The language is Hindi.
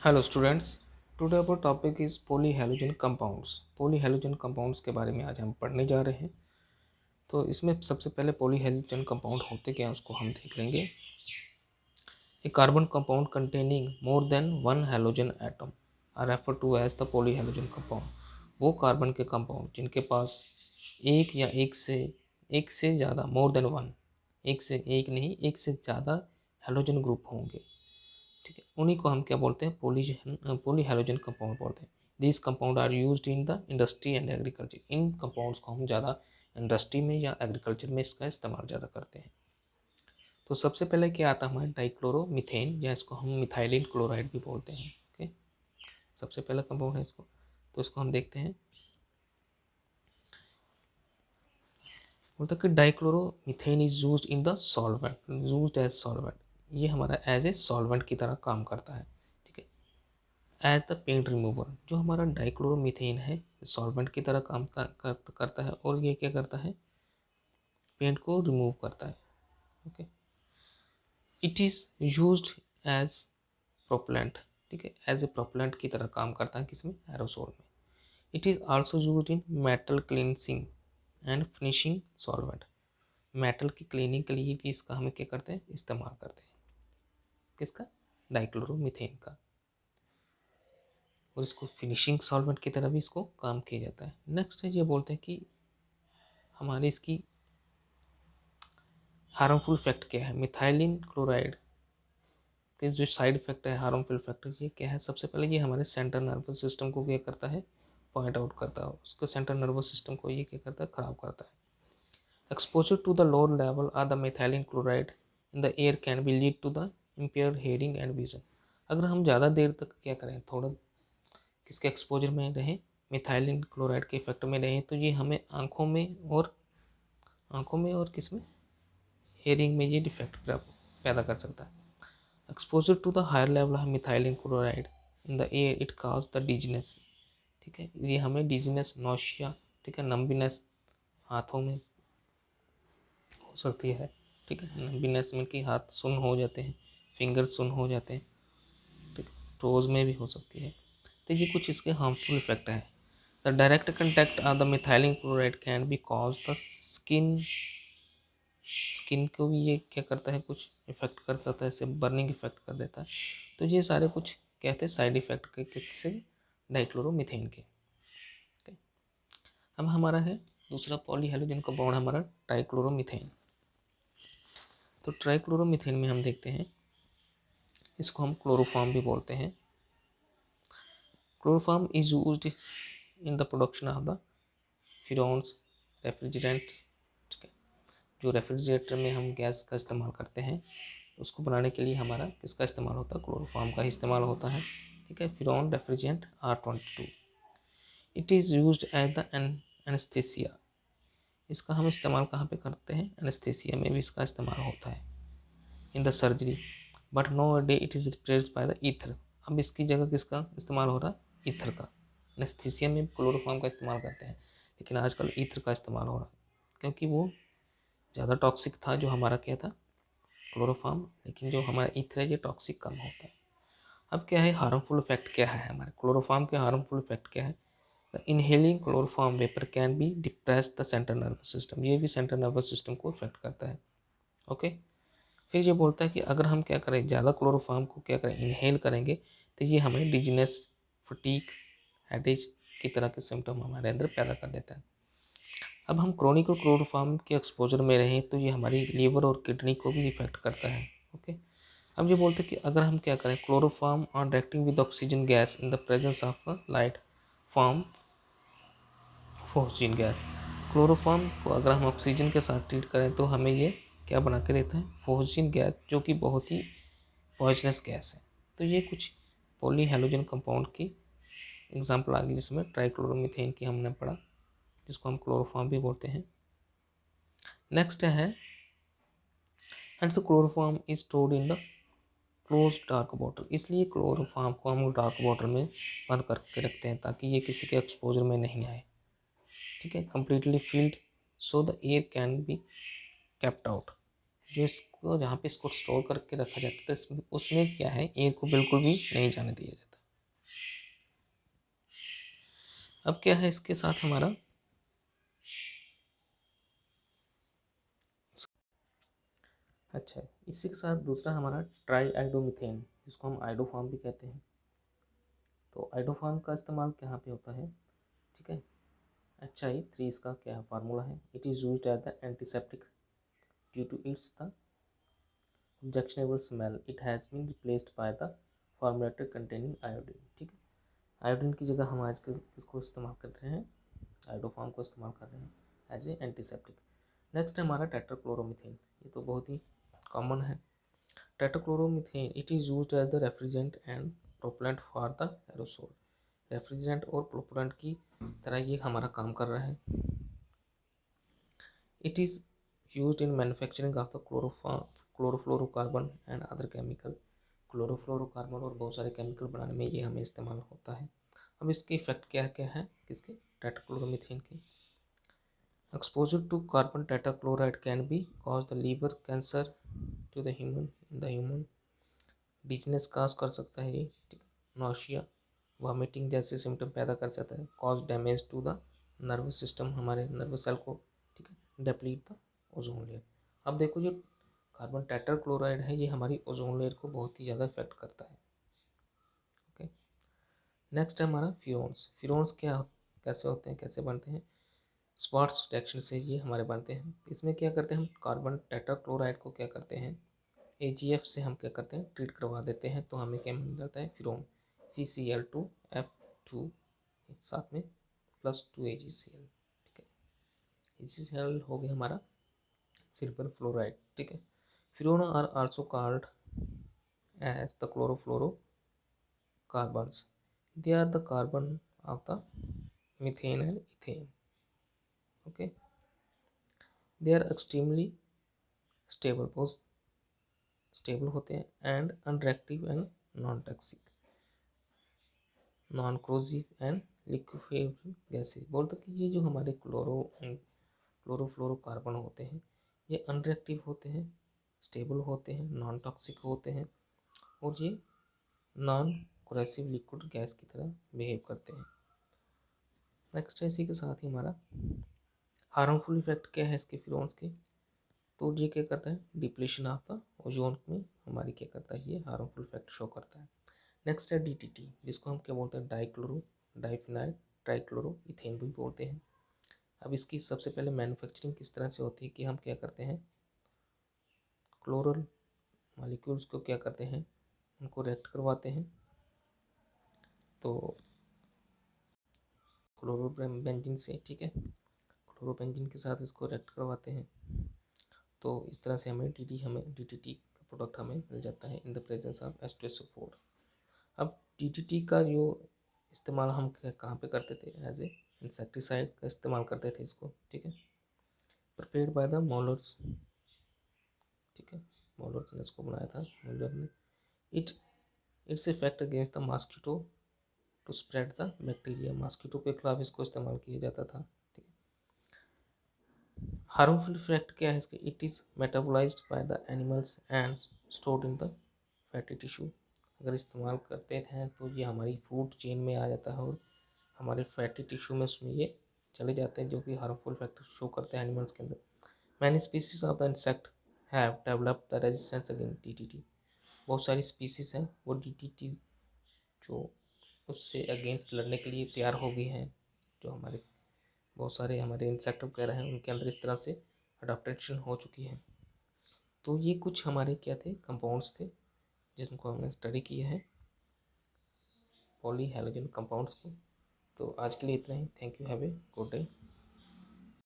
Hello students, today our topic is polyhalogen compounds. Polyhalogen compounds के बारे में आज हम पढ़ने जा रहे हैं। तो इसमें सबसे पहले पॉलीहैलोजन कंपाउंड होते क्या हैं उसको हम देख लेंगे। A carbon compound containing more than one halogen atom are refer to as the polyhalogen compound. वो कार्बन के कंपाउंड जिनके पास एक या एक से ज़्यादा मोर देन वन, एक से एक नहीं, एक से ज़्यादा हैलोजन ग्रुप होंगे, ठीक है, उन्हीं को हम क्या बोलते हैं, पॉलीहैलोजन कंपाउंड बोलते हैं। These compound are used in the industry and agriculture. इन कंपाउंड्स को हम ज़्यादा इंडस्ट्री में या एग्रीकल्चर में इसका इस्तेमाल ज़्यादा करते हैं। तो सबसे पहले क्या आता है हमारे डाइक्लोरोमीथेन, या इसको हम मिथाइलिन क्लोराइड भी बोलते हैं। ओके, सबसे पहला कंपाउंड है इसको, तो इसको हम देखते हैं। बोलता है कि dichloromethane is used in the solvent, used as solvent. ये हमारा एज ए सॉल्वेंट की तरह काम करता है, ठीक है। एज द पेंट रिमूवर, जो हमारा डाइक्लोरोमीथेन है सॉल्वेंट की तरह काम करता है, और ये क्या करता है, पेंट को रिमूव करता है। Okay, it is used as propellant, ठीक है, एज ए प्रोपेलेंट की तरह काम करता है, किसमें, एरोसोल में। It is also used in metal cleansing and finishing solvent. Metal की क्लीनिंग के लिए भी इसका हमें क्या करते हैं, इस्तेमाल करते हैं, किसका, डाइक्लोरोमीथेन का। और इसको फिनिशिंग सॉल्वेंट की तरह भी इसको काम किया जाता है। नेक्स्ट है, ये बोलते हैं कि हमारी इसकी हार्मफुल इफेक्ट क्या है। मिथाइलिन क्लोराइड के जो साइड इफेक्ट है, हार्मफुल इफेक्ट, ये क्या है। सबसे पहले ये हमारे सेंट्रल नर्वस सिस्टम को क्या करता है, पॉइंट आउट करता है। उसके सेंट्रल नर्वस सिस्टम को ये क्या करता है, खराब करता है। Exposure to the lower level of the methylene chloride in the air can be lead to the impaired hearing and vision. अगर हम ज़्यादा देर तक क्या करें, थोड़ा किसके एक्सपोजर में रहें, मिथाइलिन क्लोराइड के इफेक्ट में रहें, तो ये हमें आँखों में और किस में, हेयरिंग में ये डिफेक्ट पैदा कर सकता है। Exposure to the higher level of methylene chloride in the air it cause the dizziness, ठीक है, ये हमें डिजीनेस, नौशिया, ठीक है, नम्बीनेस हाथों में हो सकती है, ठीक है, नम्बीनेस में कि हाथ सुन्न हो जाते हैं, फिंगर सुन्न हो जाते हैं, ठीक है, टोज में भी हो सकती है। तो ये कुछ इसके हार्मफुल इफेक्ट है। The direct contact of the methylene chloride can be cause the skin को भी ये क्या करता है, कुछ इफेक्ट कर देता है, इसे बर्निंग इफेक्ट कर देता है। तो ये सारे कुछ कहते हैं साइड इफेक्ट के किससे, डाइक्लोरोमीथेन के। अब हमारा है दूसरा पॉलीहैलोजन कंपाउंड हमारा ट्राइक्लोरोमीथेन। तो ट्राइक्लोरोमीथेन में हम देखते हैं, इसको हम क्लोरोफॉर्म भी बोलते हैं। Chloroform is used in the production of the freons refrigerants, ठीक है, जो रेफ्रिजरेटर में हम गैस का इस्तेमाल करते हैं, उसको बनाने के लिए हमारा किसका इस्तेमाल होता है, क्लोरोफॉर्म का इस्तेमाल होता है, ठीक है। Freon refrigerant R22। It is used as the anaesthesia. इसका हम इस्तेमाल कहाँ पे करते हैं, एनेस्थीसिया में भी इसका इस्तेमाल होता है, in the surgery. But nowadays it is replaced by the ether. अब इसकी जगह किसका इस्तेमाल हो रहा है, ईथर का। एनेस्थीसिया में क्लोरोफॉर्म का इस्तेमाल करते हैं, लेकिन आजकल ईथर का इस्तेमाल हो रहा है, क्योंकि वो ज़्यादा टॉक्सिक था जो हमारा क्या था, क्लोरोफॉर्म, लेकिन जो हमारा ईथर है ये टॉक्सिक कम होता है। अब क्या है, हार्मफुल इफेक्ट क्या है हमारे क्लोरोफॉर्म के, हार्मफुल इफेक्ट क्या है। The inhaling chloroform vapour can be depress the central nervous system. ये भी सेंट्रल नर्वस सिस्टम को इफेक्ट करता है। ओके, फिर ये बोलता है कि अगर हम क्या करें, ज़्यादा क्लोरोफॉर्म को क्या करें, इनहेल करेंगे, तो ये हमें डिजीनेस, फटीक, हेडेज की तरह के सिम्टम हमारे अंदर पैदा कर देता है। अब हम क्रोनिक क्लोरोफॉर्म के एक्सपोजर में रहें तो ये हमारी लीवर और किडनी को भी इफेक्ट करता है। ओके, अब ये बोलते हैं कि अगर हम क्या करें, क्लोरोफॉर्म और reacting with oxygen gas in the presence of light form फोर्जिन gas. Chloroform को अगर हम ऑक्सीजन के साथ ट्रीट करें तो हमें ये क्या बना के देता है, फोर्जिन गैस, जो कि बहुत ही पॉइजनस गैस है। तो ये कुछ पॉलीहैलोजन कंपाउंड की एग्जाम्पल आ गई, जिसमें ट्राइक्लोरोमीथेन की हमने पढ़ा, जिसको हम क्लोरोफॉर्म भी बोलते हैं। नेक्स्ट है, and so chloroform is stored in the close dark bottle. इसलिए क्लोरोफॉर्म को हम डार्क बॉटल में बंद करके रखते हैं, ताकि ये किसी के एक्सपोजर में नहीं आए, ठीक है। Completely field so the air can be kept out. जो इसको जहाँ पे इसको स्टोर करके रखा जाता है, उसमें क्या है, एयर को बिल्कुल भी नहीं जाने दिया जाता। अब क्या है इसके साथ हमारा, अच्छा इसी के साथ दूसरा हमारा ट्राई आइडोमिथेन, जिसको हम आइडोफार्म भी कहते हैं। तो आइडोफार्म का इस्तेमाल कहाँ पे होता है, ठीक है। HI3 इसका क्या फार्मूला है, it is used as the antiseptic due to its the objectionable smell, it has been replaced by the formulator containing iodine, ठीक है। आयोडीन की जगह हम आजकल किसको इस्तेमाल कर रहे हैं, आइडोफार्म को इस्तेमाल कर रहे हैं एज ए एंटीसेप्टिक। नेक्स्ट है हमारा टेट्राक्लोरोमीथेन, ये तो बहुत ही कॉमन है। Tetrachloromethane it is used as the refrigerant and propellant for the aerosol, refrigerant और प्रोपेलेंट की तरह ये हमारा काम कर रहा है। It is used in manufacturing of the chlorofluorocarbon and other chemical, chlorofluorocarbon और बहुत सारे केमिकल बनाने में ये हमें इस्तेमाल होता है। अब इसके इफेक्ट क्या क्या है किसके, टेट्राक्लोरोमीथेन के। Exposure to carbon tetrachloride can be cause the liver cancer to the human, diseases cause कर सकता है ये, नौशिया वॉमिटिंग जैसे सिम्टम पैदा कर सकता है, cause damage to the nervous system, हमारे नर्वस सेल को, ठीक है, डेप्लीट द ओजोन लेयर। अब देखो जो कार्बन टेट्राक्लोराइड है ये हमारी ओजोन लेयर को बहुत ही ज़्यादा इफेक्ट करता है। ओके, नेक्स्ट है हमारा फिरोन्स। फिरोन्स क्या कैसे होते हैं, कैसे बनते हैं, स्वार्ट्स रिएक्शन से ये हमारे बनते हैं। इसमें क्या करते हैं हम, कार्बन टेट्राक्लोराइड को क्या करते हैं, AgF से हम क्या करते हैं, ट्रीट करवा देते हैं, तो हमें क्या मिल जाता है, फिरोन, CCl2F2 साथ में +2 AgCl, ठीक है। AgCl हो गया हमारा सिल्वर फ्लोराइड, ठीक है। Freon are also called as the chlorofluorocarbons, they are the carbon of the methane and ethane, okay. They are extremely stable, बहुत स्टेबल होते हैं, and unreactive and non toxic, non corrosive and liquefied gases. बोलते कि ये जो हमारे क्लोरोफ्लोरोकार्बन होते हैं ये अनरिएक्टिव होते हैं, स्टेबल होते हैं, नॉन टॉक्सिक होते हैं, और ये नॉन कोरेसिव लिक्विड गैस की तरह बिहेव करते हैं। नेक्स्ट है इसी के साथ ही हमारा हार्मफुल इफेक्ट क्या है इसके फिरोन्स के, तो ये क्या करता है, डिप्लीशन ऑफ द ओजोन में हमारी क्या करता है, ये हार्मफुल इफेक्ट शो करता है। नेक्स्ट है DDT, जिसको हम क्या बोलते हैं, डाइफिनाइल ट्राइक्लोरो इथेन भी बोलते हैं। अब इसकी सबसे पहले मैन्युफैक्चरिंग किस तरह से होती है कि हम क्या करते हैं, क्लोरल मॉलिक्यूल्स को क्या करते हैं, उनको रिएक्ट करवाते हैं, तो क्लोरोबेंजीन से, ठीक है, क्लोरोबेंजीन के साथ इसको रिएक्ट करवाते हैं, तो इस तरह से हमें DDT का प्रोडक्ट हमें मिल जाता है in the presence of H2SO4। अब DDT का जो इस्तेमाल हम कहाँ पे करते थे, एज ए इंसेक्टिसाइड का इस्तेमाल करते थे इसको, ठीक है, प्रिपेयर्ड बाय द मॉलर्स, ठीक है, मॉलर्स ने इसको बनाया था, मॉलर ने। Its effect against the mosquito to spread the bacteria, mosquito के खिलाफ इसको इस्तेमाल किया जाता था, ठीक है। हार्मफुल इफेक्ट क्या है इसके, it is metabolised by the animals and stored in the fatty tissue, अगर इस्तेमाल करते हैं तो ये हमारी फूड चेन में आ जाता है और हमारे फैटी टिश्यू में उसमें ये चले जाते हैं, जो कि हार्मफुल फैक्टर शो करते हैं एनिमल्स के अंदर। Many species of the insect have developed the resistance against DDT, बहुत सारी स्पीसीज हैं वो DDT जो उससे अगेंस्ट लड़ने के लिए तैयार हो गई हैं, जो हमारे बहुत सारे हमारे इंसेक्ट वगैरह हैं उनके अंदर इस तरह से अडॉप्टेशन हो चुकी है। तो ये कुछ हमारे क्या थे, कंपाउंड्स थे जिनको हमने स्टडी किया है, पॉली हैलोजन कंपाउंड्स को। तो आज के लिए इतना ही, thank you, have a good day.